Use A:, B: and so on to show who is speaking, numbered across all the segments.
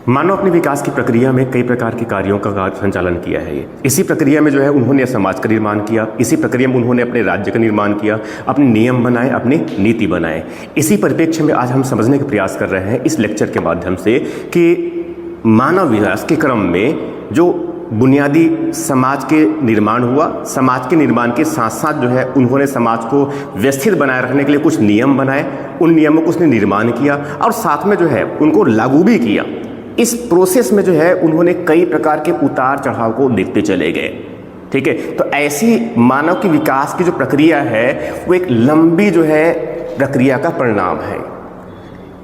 A: मानव अपने विकास की प्रक्रिया में कई प्रकार के कार्यों का संचालन किया है। ये इसी प्रक्रिया में जो है उन्होंने समाज का निर्माण किया, इसी प्रक्रिया में उन्होंने अपने राज्य का निर्माण किया, अपने नियम बनाए, अपनी नीति बनाए। इसी परिप्रेक्ष्य में आज हम समझने का प्रयास कर रहे हैं इस लेक्चर के माध्यम से कि मानव विकास के क्रम में जो बुनियादी समाज के निर्माण हुआ, समाज के निर्माण के साथ साथ जो है उन्होंने समाज को व्यवस्थित बनाए रखने के लिए कुछ नियम बनाए, उन नियमों को उसने निर्माण किया और साथ में जो है उनको लागू भी किया। इस प्रोसेस में जो है उन्होंने कई प्रकार के उतार चढ़ाव को देखते चले गए। ठीक है, तो ऐसी मानव की विकास की जो प्रक्रिया है वो एक लंबी जो है प्रक्रिया का परिणाम है।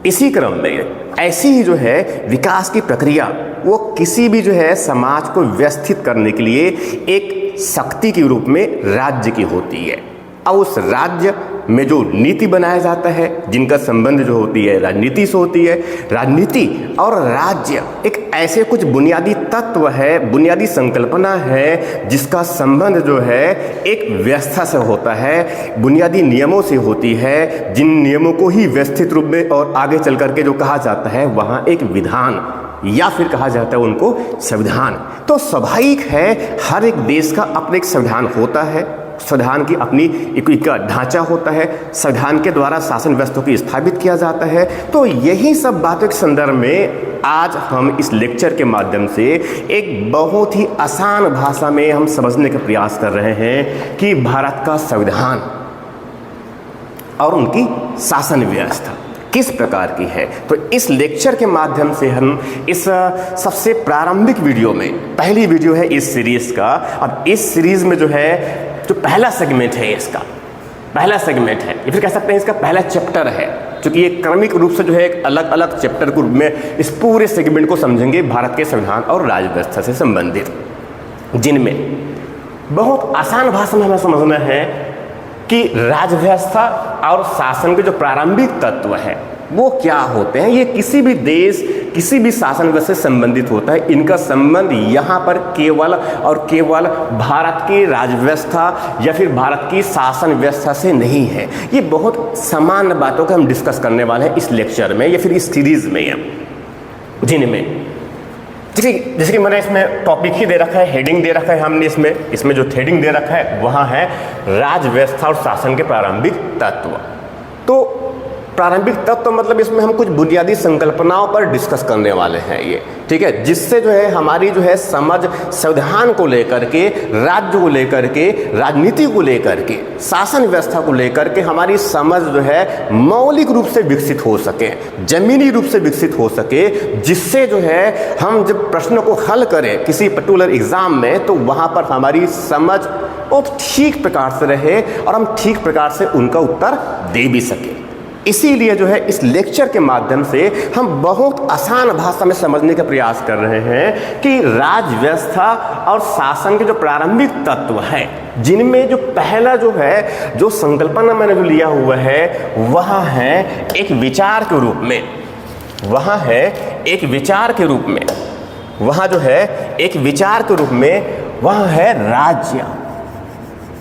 A: इसी क्रम में ऐसी ही जो है विकास की प्रक्रिया वो किसी भी जो है समाज को व्यवस्थित करने के लिए एक शक्ति के रूप में राज्य की होती है और उस राज्य में जो नीति बनाया जाता है, जिनका संबंध जो होती है राजनीति से होती है। राजनीति और राज्य एक ऐसे कुछ बुनियादी तत्व है, बुनियादी संकल्पना है जिसका संबंध जो है एक व्यवस्था से होता है, बुनियादी नियमों से होती है, जिन नियमों को ही व्यवस्थित रूप में और आगे चल करके जो कहा जाता है वहाँ एक विधान या फिर कहा जाता है उनको संविधान। तो स्वाभाविक है हर एक देश का अपना एक संविधान होता है, संविधान की अपनी एक ढांचा होता है, संविधान के द्वारा शासन व्यवस्था को स्थापित किया जाता है। तो यही सब बातों के संदर्भ में आज हम इस लेक्चर के माध्यम से एक बहुत ही आसान भाषा में हम समझने का प्रयास कर रहे हैं कि भारत का संविधान और उनकी शासन व्यवस्था किस प्रकार की है। तो इस लेक्चर के माध्यम से हम इस सबसे प्रारंभिक वीडियो में, पहली वीडियो है इस सीरीज का, अब इस सीरीज में जो है जो पहला सेगमेंट है, इसका पहला सेगमेंट है या फिर कह सकते हैं इसका पहला चैप्टर है, क्योंकि ये क्रमिक रूप से जो है एक अलग अलग चैप्टर के रूप में इस पूरे सेगमेंट को समझेंगे भारत के संविधान और राज्य व्यवस्था से संबंधित, जिनमें बहुत आसान भाषा में हमें समझना है कि राज्य व्यवस्था और शासन के जो प्रारंभिक तत्व है वो क्या होते हैं। ये किसी भी देश, किसी भी शासन व्यवस्था से संबंधित होता है। इनका संबंध यहाँ पर केवल और केवल भारत की राज्य व्यवस्था या फिर भारत की शासन व्यवस्था से नहीं है। ये बहुत सामान्य बातों को हम डिस्कस करने वाले हैं इस लेक्चर में या फिर इस सीरीज में, जिनमें जैसे कि मैंने इसमें टॉपिक ही दे रखा है, हेडिंग दे रखा है हमने इसमें जो हेडिंग दे रखा है वहाँ है राज्य व्यवस्था और शासन के प्रारंभिक तत्व। तो प्रारंभिक तत्व मतलब इसमें हम कुछ बुनियादी संकल्पनाओं पर डिस्कस करने वाले हैं ये, ठीक है, जिससे जो है हमारी जो है समझ संविधान को लेकर के, राज्य को लेकर के, राजनीति को लेकर के, शासन व्यवस्था को लेकर के हमारी समझ जो है मौलिक रूप से विकसित हो सके, जमीनी रूप से विकसित हो सके, जिससे जो है हम जब प्रश्नों को हल करें किसी पर्टिकुलर एग्जाम में तो वहाँ पर हमारी समझ बहुत ठीक प्रकार से रहे और हम ठीक प्रकार से उनका उत्तर दे भी सकें। इसीलिए जो है इस लेक्चर के माध्यम से हम बहुत आसान भाषा में समझने का प्रयास कर रहे हैं कि राज्य व्यवस्था और शासन के जो प्रारंभिक तत्व है, जिनमें जो पहला जो है जो संकल्पना मैंने जो लिया हुआ है वह है एक विचार के रूप में, वह है एक विचार के रूप में, वह जो है एक विचार के रूप में वह है राज्य,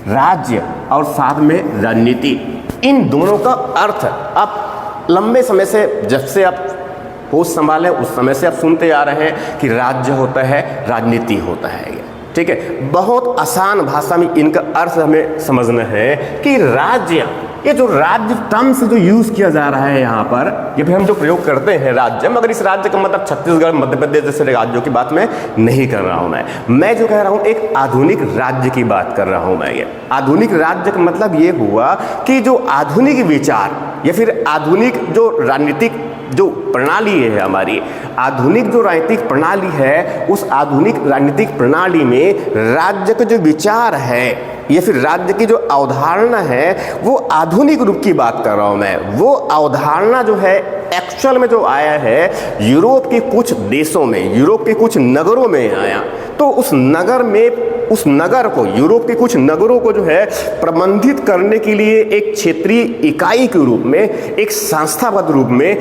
A: राज्य और साथ में राजनीति। इन दोनों का अर्थ आप लंबे समय से, जब से आप होश संभाले उस समय से आप सुनते आ रहे हैं कि राज्य होता है, राजनीति होता है। ठीक है, बहुत आसान भाषा में इनका अर्थ हमें समझना है कि राज्य, ये जो राज्य टर्म से जो यूज किया जा रहा है यहाँ पर, ये भी हम जो प्रयोग करते हैं राज्य, मगर इस राज्य का मतलब छत्तीसगढ़, मध्य प्रदेश जैसे राज्यों की बात मैं नहीं कर रहा हूँ। मैं जो कह रहा हूँ एक आधुनिक राज्य की बात कर रहा हूँ। मैं ये आधुनिक राज्य का मतलब ये हुआ कि जो आधुनिक विचार या फिर आधुनिक जो राजनीतिक जो प्रणाली है, हमारी आधुनिक जो राजनीतिक प्रणाली है, उस आधुनिक राजनीतिक प्रणाली में राज्य का जो विचार है या फिर राज्य की जो अवधारणा है वो आधुनिक रूप की बात कर रहा हूं मैं। वो अवधारणा जो है एक्चुअल में जो आया है यूरोप के कुछ देशों में, यूरोप के कुछ नगरों में आया। तो उस नगर में, उस नगर को, यूरोप के कुछ नगरों को जो है प्रबंधित करने के लिए एक क्षेत्रीय इकाई के रूप में, एक संस्थागत रूप में,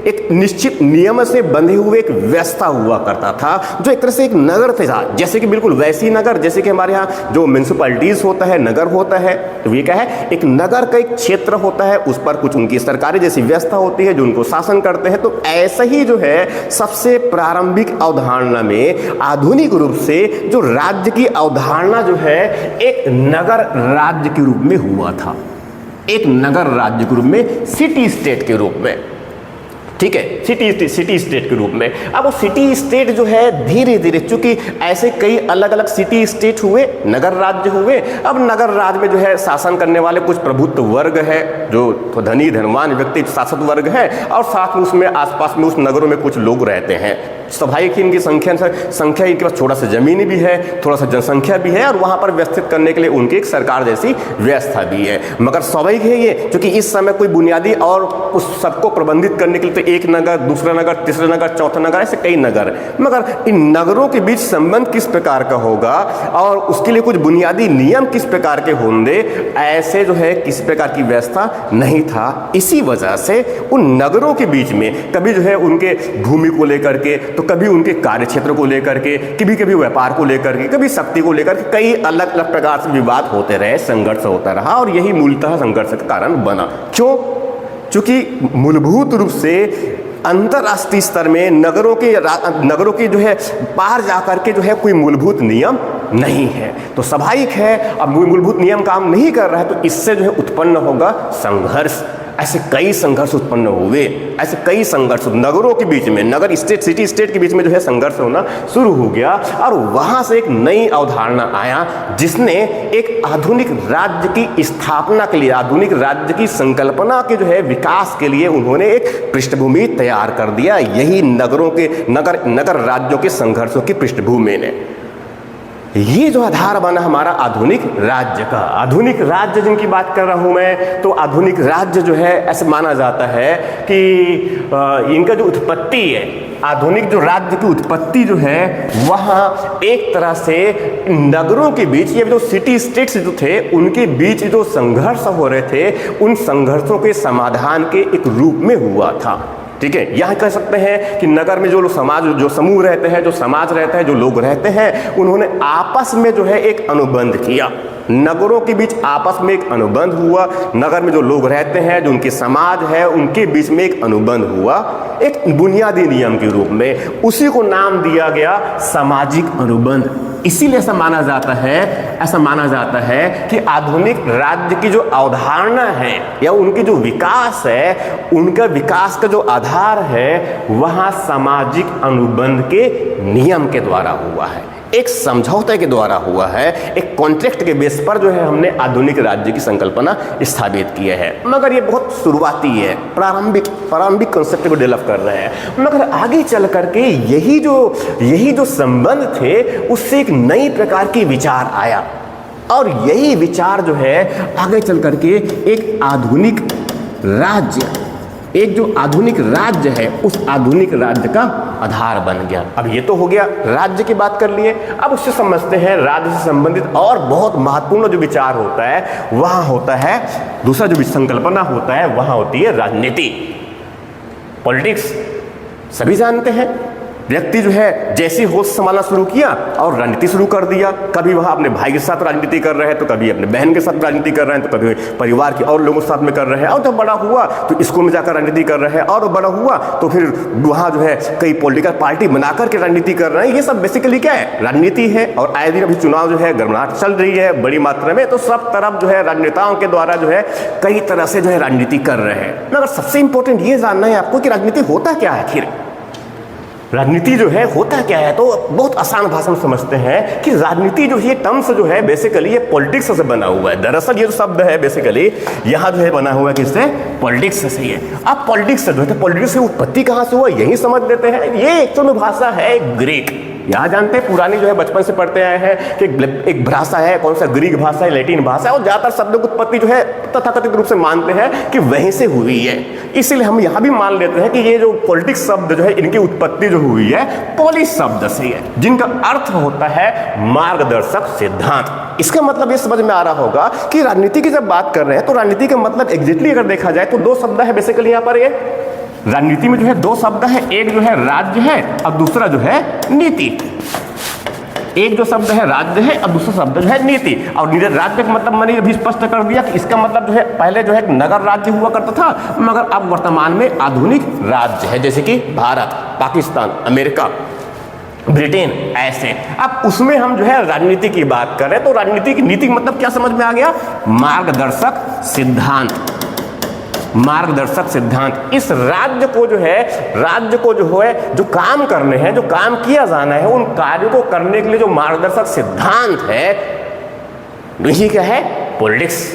A: एक निश्चित नियम से बंधे हुए एक व्यवस्था हुआ करता था, जो एक तरह से एक नगर था। जैसे कि बिल्कुल वैसी नगर जैसे कि हमारे यहाँ जो म्युनिसिपैलिटीज होता है, नगर होता है, तो ये क्या है, एक नगर का एक क्षेत्र होता है, उस पर कुछ उनकी सरकारी जैसी व्यवस्था होती है जो उनको शासन करते हैं। तो ऐसा ही जो है सबसे प्रारंभिक अवधारणा में आधुनिक रूप से जो राज्य की अवधारणा जो है एक नगर राज्य के रूप में हुआ था, एक नगर राज्य के रूप में, सिटी स्टेट के रूप में, ठीक है, सिटी स्टेट के रूप में। अब वो सिटी स्टेट जो है धीरे धीरे, चूंकि ऐसे कई अलग अलग सिटी स्टेट हुए, नगर राज्य हुए। अब नगर राज्य में जो है शासन करने वाले कुछ प्रभुत्व वर्ग है, जो तो धनी धनवान व्यक्ति शासक वर्ग है, और साथ में उसमें आसपास में उस नगरों में कुछ लोग रहते हैं। स्वाभाविक ही इनकी संख्या इनके पास थोड़ा सा जमीन भी है, थोड़ा सा जनसंख्या भी है, और वहां पर व्यवस्थित करने के लिए उनकी एक सरकार जैसी व्यवस्था भी है। मगर स्वाभाविक है ये, क्योंकि इस समय कोई बुनियादी और उस सबको प्रबंधित करने के लिए तो एक नगर, दूसरा नगर, तीसरा नगर, चौथा नगर, ऐसे कई नगर, मगर इन नगरों के बीच संबंध किस प्रकार का होगा और उसके लिए कुछ बुनियादी नियम किस प्रकार के होंगे, ऐसे जो है किसी प्रकार की व्यवस्था नहीं था। इसी वजह से उन नगरों के बीच में कभी जो है उनके भूमि को लेकर के, तो कभी उनके कार्य क्षेत्र को लेकर के, कभी कभी व्यापार को लेकर के, कभी शक्ति को लेकर के, कई अलग अलग प्रकार से विवाद होते रहे, संघर्ष होता रहा, और यही मूलतः संघर्ष का कारण बना। क्यों? क्योंकि मूलभूत रूप से अंतरराष्ट्रीय स्तर में नगरों के जो है पार जाकर के जो है कोई मूलभूत नियम नहीं है। तो स्वाभाविक है अब मूलभूत नियम काम नहीं कर रहा है, तो इससे जो है उत्पन्न होगा संघर्ष। ऐसे कई संघर्ष उत्पन्न हुए, ऐसे कई संघर्ष नगरों के बीच में, नगर स्टेट, सिटी स्टेट के बीच में जो है संघर्ष होना शुरू हो गया, और वहां से एक नई अवधारणा आया जिसने एक आधुनिक राज्य की स्थापना के लिए, आधुनिक राज्य की संकल्पना के जो है विकास के लिए उन्होंने एक पृष्ठभूमि तैयार कर दिया। यही नगर राज्यों के संघर्षों की पृष्ठभूमि ने, ये जो आधार बना हमारा आधुनिक राज्य का। आधुनिक राज्य जिनकी बात कर रहा हूं मैं, तो आधुनिक राज्य जो है ऐसे माना जाता है कि इनका जो उत्पत्ति है, आधुनिक जो राज्य की उत्पत्ति जो है वहाँ एक तरह से नगरों के बीच, ये जो सिटी स्टेट्स जो थे उनके बीच जो संघर्ष हो रहे थे, उन संघर्षों के समाधान के एक रूप में हुआ था। ठीक है, यह कह सकते हैं कि नगर में जो समूह रहते हैं, जो समाज रहता है, जो लोग रहते हैं, उन्होंने आपस में जो है एक अनुबंध किया। नगरों के बीच आपस में एक अनुबंध हुआ, नगर में जो लोग रहते हैं, जो उनके समाज है, उनके बीच में एक अनुबंध हुआ, एक बुनियादी नियम के रूप में। उसी को नाम दिया गया सामाजिक अनुबंध। इसीलिए ऐसा माना जाता है कि आधुनिक राज्य की जो अवधारणा है या उनकी जो विकास है, उनका विकास का जो आधार है वह सामाजिक अनुबंध के नियम के द्वारा हुआ है, एक समझौते के द्वारा हुआ है, एक कॉन्ट्रैक्ट के बेस पर जो है हमने आधुनिक राज्य की संकल्पना स्थापित की है। मगर ये बहुत शुरुआती है, प्रारंभिक कॉन्सेप्ट को डेवलप कर रहे हैं। मगर आगे चल करके यही जो संबंध थे उससे एक नई प्रकार की विचार आया, और यही विचार जो है आगे चल करके एक आधुनिक राज्य है, उस आधुनिक राज्य का आधार बन गया। अब ये तो हो गया राज्य की बात कर लिए। अब उससे समझते हैं राज्य से संबंधित और बहुत महत्वपूर्ण जो विचार होता है वहां होता है, दूसरा जो संकल्पना होता है वहां होती है राजनीति, पॉलिटिक्स। सभी जानते हैं व्यक्ति जो है जैसे होश संभालना शुरू किया और राजनीति शुरू कर दिया। कभी वहाँ अपने भाई के साथ राजनीति कर रहे हैं, तो कभी अपने बहन के साथ राजनीति कर रहे हैं, तो कभी परिवार के और लोगों के साथ में कर रहे हैं, और जब बड़ा हुआ तो स्कूल में जाकर राजनीति कर रहे हैं, और बड़ा हुआ तो फिर वहाँ जो है कई पॉलिटिकल पार्टी बनाकर के राजनीति कर रहे हैं। ये सब बेसिकली क्या है? राजनीति है। और आए दिन अभी चुनाव जो है गड़बड़ाहट चल रही है बड़ी मात्रा में, तो सब तरफ जो है राजनेताओं के द्वारा जो है कई तरह से जो है राजनीति कर रहे हैं। मगर सबसे इंपॉर्टेंट ये जानना है आपको कि राजनीति होता क्या है आखिर। राजनीति जो है होता क्या है, तो बहुत आसान भाषा में समझते हैं कि राजनीति जो है टर्म्स जो है बेसिकली ये पॉलिटिक्स से बना हुआ है। दरअसल ये जो शब्द है बेसिकली यहाँ जो है बना हुआ है किससे? पॉलिटिक्स से ही है। अब पॉलिटिक्स से जो है, पॉलिटिक्स की उत्पत्ति कहाँ से हुआ यही समझ लेते हैं। ये एक्चुअल भाषा है ग्रीक। यहाँ जानते हैं पुरानी जो है बचपन से पढ़ते आए हैं कि एक भाषा है, कौन सा ग्रीक भाषा है, लैटिन भाषा है, और ज्यादातर शब्दों की उत्पत्ति जो है तथाकथित रूप से मानते हैं कि वहीं से हुई है। इसलिए हम यहाँ भी मान लेते हैं कि ये जो पॉलिटिक्स शब्द जो है इनकी उत्पत्ति जो हुई है पोलिस शब्द से है, जिनका अर्थ होता है मार्गदर्शक सिद्धांत। इसका मतलब ये समझ में आ रहा होगा कि राजनीति की जब बात कर रहे हैं तो राजनीति का मतलब एग्जैक्टली अगर देखा जाए तो दो शब्द है बेसिकली यहाँ पर, ये राजनीति में जो है दो शब्द है, एक जो है राज्य है और दूसरा जो है नीति। एक जो शब्द है राज्य है और दूसरा शब्द जो है नीति। और राज्य का मतलब मैंने अभी स्पष्ट कर दिया कि इसका मतलब जो है पहले जो है एक नगर राज्य हुआ करता था, मगर अब वर्तमान में आधुनिक राज्य है, जैसे कि भारत, पाकिस्तान, अमेरिका, ब्रिटेन, ऐसे। अब उसमें हम जो है राजनीति की बात करें तो राजनीति की नीति मतलब क्या समझ में आ गया? मार्गदर्शक सिद्धांत। मार्गदर्शक सिद्धांत इस राज्य को जो है जो काम करने हैं, जो काम किया जाना है, उन कार्यों को करने के लिए जो मार्गदर्शक सिद्धांत है वही क्या है? पॉलिटिक्स।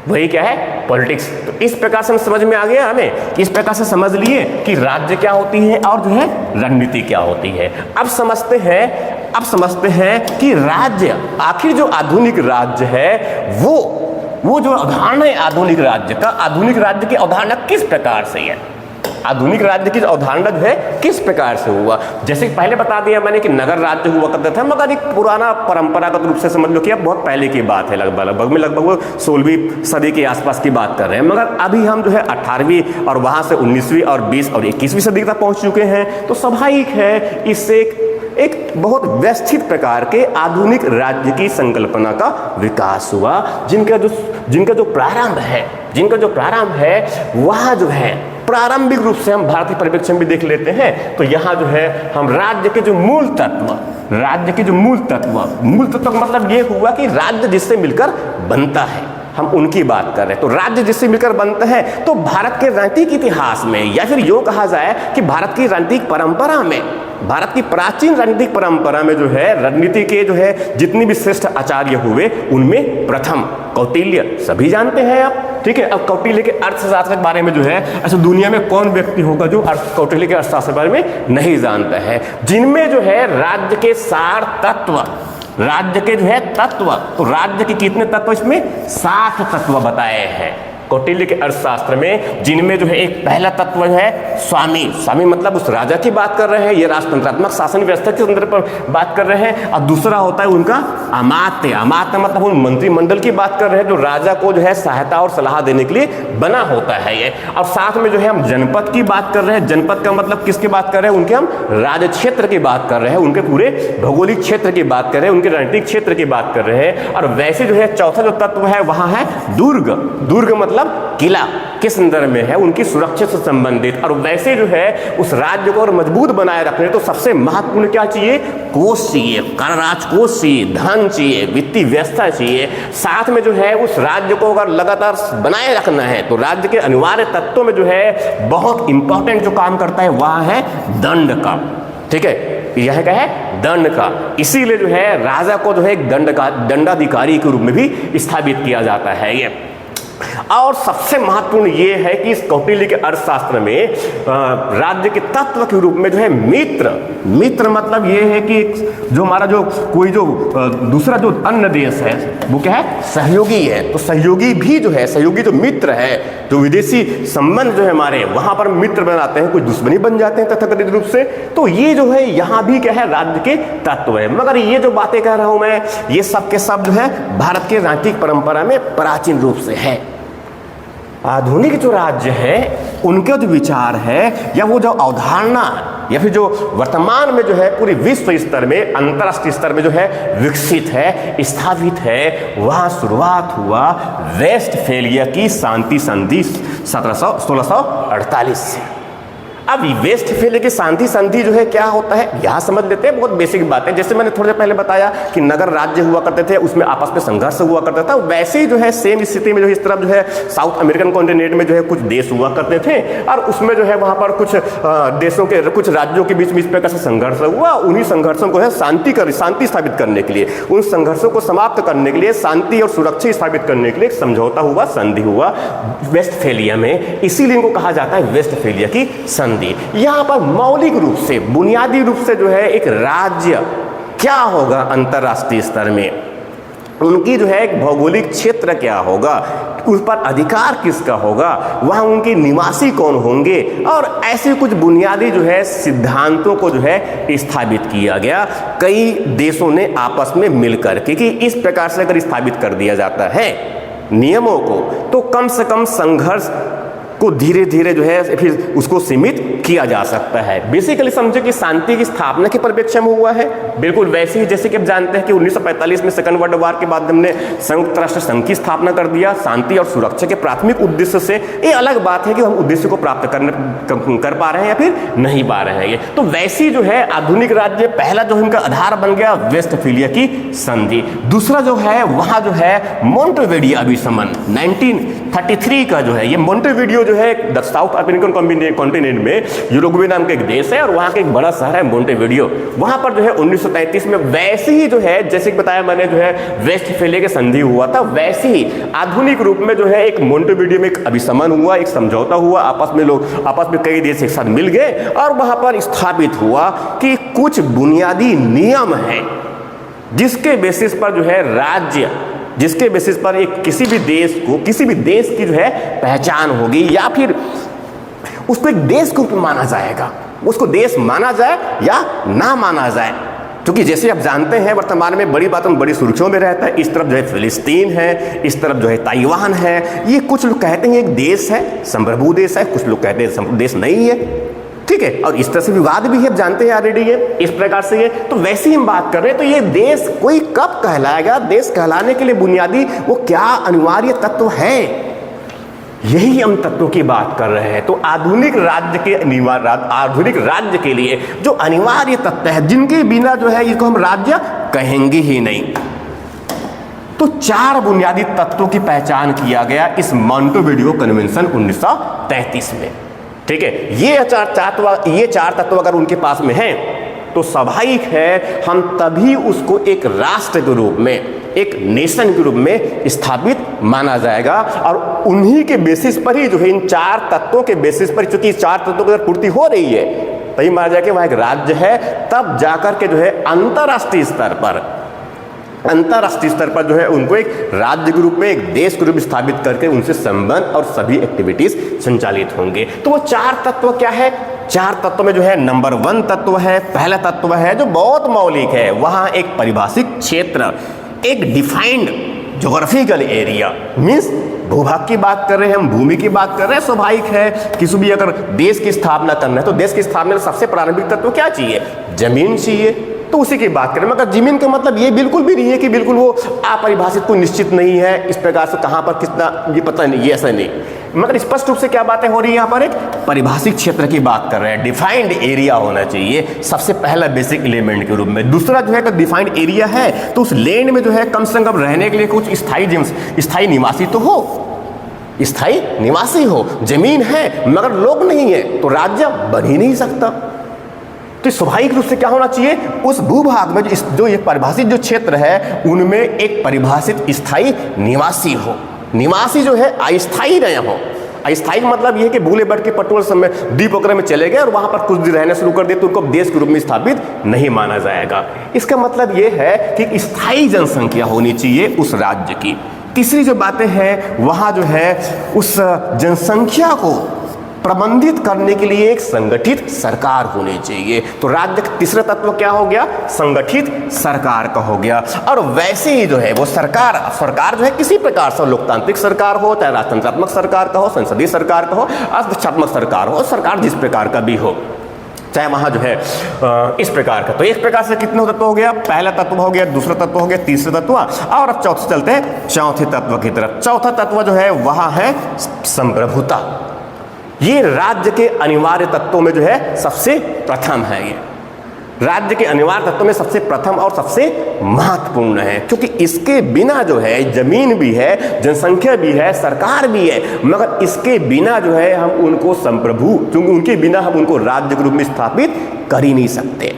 A: वही क्या है? पॉलिटिक्स। तो इस प्रकार से समझ में आ गया हमें, इस प्रकार से समझ लिए कि राज्य क्या होती है और जो है रणनीति क्या होती है। अब समझते हैं कि राज्य, आखिर जो आधुनिक राज्य है वो जो अवधारणा है आधुनिक राज्य का, आधुनिक राज्य की अवधारणा किस प्रकार से है? आधुनिक राज्य की अवधारणा जो है किस प्रकार से हुआ? जैसे पहले बता दिया मैंने कि नगर राज्य हुआ करता था, मगर एक पुराना परंपरागत रूप से समझ लो कि अब बहुत पहले की बात है, लगभग 16वीं सदी के आसपास की बात कर रहे हैं। मगर अभी हम जो है 18वीं और वहां से 19वीं और 20 और 21वीं सदी तक पहुंच चुके हैं। तो स्वाभाविक है इससे एक बहुत व्यवस्थित प्रकार के आधुनिक राज्य की संकल्पना का विकास हुआ, जिनका जो प्रारंभ है वह जो है प्रारंभिक रूप से हम भारतीय परिप्रेक्ष्य में भी देख लेते हैं। तो यहाँ जो है हम राज्य के जो मूल तत्व का मतलब ये हुआ कि राज्य जिससे मिलकर बनता है, हम उनकी बात कर रहे हैं। तो राज्य जिससे मिलकर बनते हैं, तो भारत के राजनीतिक इतिहास में या फिर यूं कहा जाए कि भारत की राजनीतिक परंपरा में, भारत की प्राचीन राजनीतिक परंपरा में जो है राजनीति के जो है जितनी भी श्रेष्ठ आचार्य हुए उनमें प्रथम कौटिल्य, सभी जानते हैं आप, ठीक है। अब कौटिल्य के अर्थशास्त्र के बारे में जो है ऐसे दुनिया में कौन व्यक्ति होगा जो कौटिल्य के अर्थशास्त्र के बारे में नहीं जानता है, जिनमें जो है राज्य के सार तत्व, राज्य के जो है तत्व, तो राज्य के कितने तत्व इसमें 7 तत्व बताए हैं कौटिल्य के अर्थशास्त्र में, जिनमें जो है एक पहला तत्व है स्वामी मतलब उस राजा की बात कर रहे हैं, ये राजतंत्रात्मक शासन व्यवस्था के संदर्भ पर बात कर रहे हैं। और दूसरा होता है उनका अमात्य मतलब उन मंत्रिमंडल की बात कर रहे हैं जो राजा को जो है सहायता और सलाह देने के लिए बना होता है ये। और साथ में जो है हम जनपद की बात कर रहे हैं, जनपद का मतलब किसकी बात कर रहे हैं? उनके हम राज्य क्षेत्र की बात कर रहे हैं, उनके पूरे भौगोलिक क्षेत्र की बात कर रहे हैं, उनके राजनीतिक क्षेत्र की बात कर रहे हैं। और वैसे जो है चौथा जो तत्व है वहां है दुर्ग मतलब किला के संदर्भ में है, उनकी सुरक्षा से संबंधित। और वैसे जो है उस राज्य को और मजबूत बनाए रखने तो सबसे महत्वपूर्ण क्या चाहिए? कोष चाहिए, कर राजकोष चाहिए, धन चाहिए, वित्तीय व्यवस्था चाहिए। साथ में जो है उस राज्य को अगर लगातार बनाए रखना है तो राज्य के अनिवार्य तत्वों में जो है बहुत इंपॉर्टेंट जो काम करता है वह है दंड का, ठीक है, यह क्या है? दंड का। इसीलिए जो है राजा को जो है एक दंडाधिकारी के रूप में भी स्थापित किया जाता है ये। और सबसे महत्वपूर्ण ये है कि इस कौटिल्य के अर्थशास्त्र में राज्य के तत्व के रूप में जो है मित्र मतलब ये है कि जो हमारा जो कोई जो दूसरा जो अन्य देश है वो क्या है? सहयोगी है। तो सहयोगी भी जो है, सहयोगी जो मित्र है, जो विदेशी संबंध जो है हमारे वहां पर मित्र बनाते हैं, कोई दुश्मनी बन जाते हैं तथाकथित रूप से। तो ये जो है यहाँ भी क्या है? राज्य के तत्व है। मगर ये जो बातें कह रहा हूं मैं, ये सब के सब जो है भारत के राजनीतिक परंपरा में प्राचीन रूप से है। आधुनिक जो राज्य है उनके जो विचार है या वो जो अवधारणा या फिर जो वर्तमान में जो है पूरी विश्व स्तर में, अंतरराष्ट्रीय स्तर में जो है विकसित है, स्थापित है, वहां शुरुआत हुआ वेस्टफेलिया की शांति संधि 1648 से। अब वेस्टफेलिया की शांति संधि जो है क्या होता है यहाँ समझ लेते हैं, बहुत बेसिक बात है। जैसे मैंने थोड़ी देर पहले बताया कि नगर राज्य हुआ करते थे, उसमें आपस में संघर्ष हुआ करता था, वैसे ही जो है सेम स्थिति में जो इस तरफ जो है साउथ अमेरिकन कॉन्टिनेंट में जो है कुछ देश हुआ करते थे और उसमें जो है वहां पर कुछ देशों के कुछ राज्यों के बीच में इस प्रकार से संघर्ष हुआ। उन्हीं संघर्षों को है शांति स्थापित करने के लिए, उन संघर्षों को समाप्त करने के लिए, शांति और सुरक्षा स्थापित करने के लिए एक समझौता हुआ, संधि हुआ वेस्टफेलिया में। इसीलिए इनको कहा जाता है वेस्टफेलिया की संधि। यहां पर मौलिक रूप से, बुनियादी रूप से जो है एक राज्य क्या होगा अंतरराष्ट्रीय स्तर में, उनकी जो है एक भौगोलिक क्षेत्र क्या होगा, उस पर अधिकार किसका होगा, वहां उनके निवासी कौन होंगे, और ऐसे कुछ बुनियादी जो है सिद्धांतों को जो है स्थापित किया गया कई देशों ने आपस में मिलकर के कि इस प्रकार से अगर स्थापित कर दिया जाता है नियमों को तो कम से कम संघर्ष को धीरे धीरे जो है फिर उसको सीमित किया जा सकता है। बेसिकली समझे कि शांति की स्थापना के परिप्रेक्ष्य में हुआ है, बिल्कुल वैसे ही जैसे कि आप जानते हैं कि 1945 में सेकंड वर्ल्ड वॉर के बाद हमने संयुक्त राष्ट्र संघ की स्थापना कर दिया शांति और सुरक्षा के प्राथमिक उद्देश्य से। ये अलग बात है कि हम उद्देश्य को प्राप्त कर पा रहे हैं या फिर नहीं पा रहे हैं। ये तो वैसी जो है आधुनिक राज्य, पहला जो इनका आधार बन गया वेस्टफालिया की संधि। दूसरा जो है वहां जो है मोंटेविडियो अभिसमन 1933 का जो है, ये मोंटेविडियो जो है साउथ अमेरिकन कॉन्टिनेंट में यूरुग्वे नाम का एक देश है और वहां का एक बड़ा शहर है मोंटेविडियो। वहां पर जो है 1933 में वैसे ही जो है जैसे कि बताया मैंने जो है वेस्टफालिया की संधि हुआ था, वैसे ही आधुनिक रूप में जो है एक मोंटेविडियो में एक अभिसमन हुआ, एक समझौता हुआ, आपस में कई देश एक साथ मिल गए और वहां पर स्थापित हुआ कि कुछ बुनियादी नियम है जिसके बेसिस पर जो है राज्य, जिसके बेसिस पर एक किसी भी देश की जो है पहचान होगी या फिर उसको एक देश के रूप में माना जाएगा, उसको देश माना जाए या ना माना जाए। क्योंकि जैसे आप जानते हैं वर्तमान में बड़ी सुर्खियों में रहता है, इस तरफ जो है फिलिस्तीन है, इस तरफ जो है ताइवान है। ये कुछ लोग कहते हैं एक देश है, संप्रभु देश है, कुछ लोग कहते हैं संप्रभु देश नहीं है, ठीक है। और इस तरह से विवाद भी है, आप जानते हैं ऑलरेडी ये इस प्रकार से। ये तो वैसे ही हम बात कर रहे हैं, तो ये देश कोई कब कहलाएगा, देश कहलाने के लिए बुनियादी वो क्या अनिवार्य तत्व है, यही हम तत्वों की बात कर रहे हैं। तो आधुनिक राज्य के लिए जो अनिवार्य तत्व है जिनके बिना जो है इसको हम राज्य कहेंगे ही नहीं, तो 4 बुनियादी तत्वों की पहचान किया गया इस मोंटेविडियो कन्वेंशन 1933 में, ठीक है। ये चार तत्व अगर उनके पास में हैं तो स्वाभाविक है हम तभी उसको एक राष्ट्र के रूप में, एक नेशन के रूप में स्थापित माना जाएगा। और उन्हीं के बेसिस पर ही जो है इन 4 तत्वों के बेसिस पर, चूंकि 4 तत्वों की अगर पूर्ति हो रही है तभी माना जाए कि वह एक राज्य है। तब जाकर के जो है अंतरराष्ट्रीय स्तर पर जो है उनको एक राज्य के रूप में, एक देश के रूप में स्थापित करके उनसे संबंध और सभी एक्टिविटीज संचालित होंगे। तो वो 4 तत्व क्या है? 4 तत्व में जो है नंबर 1 तत्व है, पहला तत्व है जो बहुत मौलिक है, वहां एक परिभाषित क्षेत्र, एक डिफाइंड ज्योग्राफिकल एरिया, मीन्स भूभाग की बात कर रहे हैं हम, भूमि की बात कर रहे हैं। स्वाभाविक है किसी भी अगर देश की स्थापना करना है तो देश की स्थापना में सबसे प्रारंभिक तत्व क्या चाहिए? जमीन चाहिए, तो उसी की बात करें। मगर जमीन का मतलब ये बिल्कुल भी नहीं है कि बिल्कुल वो अपरिभाषित, कोई निश्चित नहीं है इस प्रकार से कहां पर कितना ये पता नहीं, ये ऐसा नहीं। मगर स्पष्ट रूप से क्या बातें हो रही है, यहाँ पर एक परिभाषित क्षेत्र की बात कर रहे हैं, डिफाइंड एरिया होना चाहिए सबसे पहला बेसिक एलिमेंट के रूप में। दूसरा जो है अगर डिफाइंड एरिया है तो उस लैंड में जो है कम से कम रहने के लिए कुछ स्थायी निवासी तो हो, स्थायी निवासी हो। जमीन है मगर लोग नहीं है तो राज्य बन ही नहीं सकता। तो स्वाभाविक रूप से क्या होना चाहिए, उस भूभाग में जो ये परिभाषित जो क्षेत्र है उनमें एक परिभाषित स्थायी निवासी हो। निवासी जो है अस्थायी न हो। अस्थायी मतलब ये है कि भूले भटके पटोल समय द्वीप वगैरह में चले गए और वहां पर कुछ दिन रहने शुरू कर दिए तो उनको देश के रूप में स्थापित नहीं माना जाएगा। इसका मतलब ये है कि स्थायी जनसंख्या होनी चाहिए उस राज्य की। तीसरी जो बातें हैं वहां जो है उस जनसंख्या को प्रबंधित करने के लिए एक संगठित सरकार होनी चाहिए। तो राज्य का तीसरा तत्व क्या हो गया? संगठित सरकार का हो गया। और वैसे ही जो है वो सरकार जो है किसी प्रकार से, लोकतांत्रिक सरकार हो, चाहे राजतंत्रात्मक सरकार का हो, संसदीय सरकार का हो, अर्थशात्मक सरकार हो, सरकार जिस प्रकार का भी हो, चाहे वहां जो है इस प्रकार का। तो एक प्रकार से कितने तत्व हो गया? पहला तत्व हो गया, दूसरा तत्व हो गया, तीसरा तत्व, और अब चौथे चलते हैं चौथे तत्व की तरफ। चौथा तत्व जो है वहां है संप्रभुता। ये राज्य के अनिवार्य तत्वों में जो है सबसे प्रथम है। ये राज्य के अनिवार्य तत्वों में सबसे प्रथम और सबसे महत्वपूर्ण है, क्योंकि इसके बिना जो है जमीन भी है, जनसंख्या भी है, सरकार भी है, मगर इसके बिना जो है हम उनको संप्रभु, क्योंकि उनके बिना हम उनको राज्य के रूप में स्थापित कर ही नहीं सकते।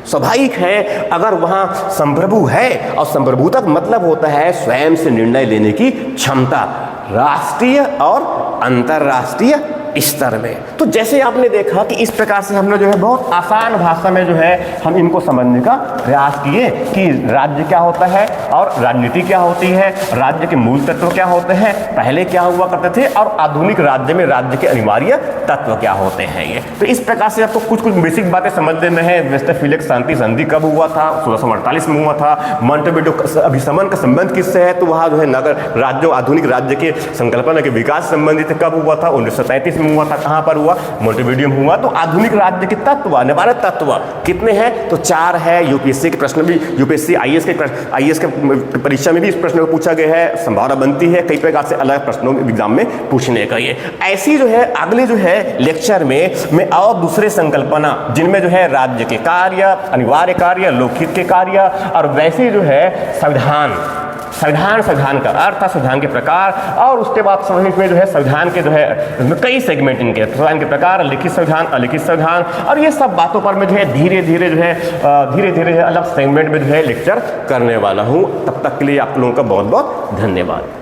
A: स्वाभाविक है अगर वहां संप्रभु है, और संप्रभुता का मतलब होता है स्वयं से निर्णय लेने की क्षमता, राष्ट्रीय और अंतरराष्ट्रीय स्तर में। तो जैसे आपने देखा कि इस प्रकार से हमने जो है बहुत आसान भाषा में जो है हम इनको समझने का प्रयास किए कि राज्य क्या होता है और राजनीति क्या होती है, राज्य के मूल तत्व क्या होते हैं, पहले क्या हुआ करते थे, और आधुनिक राज्य में राज्य के अनिवार्य तत्व क्या होते हैं। ये तो इस प्रकार से आपको कुछ बेसिक बातें समझ लेना है। वेस्टरफील्ड शांति संधि कब हुआ था? 1648 में हुआ था। मॉन्टेविडियो अभिशमन का संबंध किससे है? तो वहाँ जो है नगर राज्यों आधुनिक राज्य के संकल्पना के विकास संबंधित कब हुआ था? 1937 में हुआ था। कहाँ पर हुआ? मॉन्टेविडियो में हुआ। तो आधुनिक राज्य के तत्व, अनिवार्य तत्व कितने हैं? तो 4 है। यूपीएससी के प्रश्न भी, यूपीएससी आईएएस के परीक्षा में भी इस प्रश्न को पूछा गया है, संभावना बनती है कई प्रकार से अलग प्रश्नों एग्जाम में पूछने का। ये ऐसी जो है अगले जो है लेक्चर में मैं और दूसरे संकल्पना जिनमें जो है राज्य के कार्य, अनिवार्य कार्य, लोकहित के कार्य, और वैसे जो है संविधान का अर्थ, संविधान के प्रकार, और उसके बाद में जो है संविधान के जो है कई सेगमेंट इनके, संविधान के प्रकार, लिखित संविधान, अलिखित संविधान, और ये सब बातों पर मैं जो है धीरे धीरे जो है अलग सेगमेंट में जो है लेक्चर करने वाला हूँ। तब तक के लिए आप लोगों का बहुत बहुत धन्यवाद।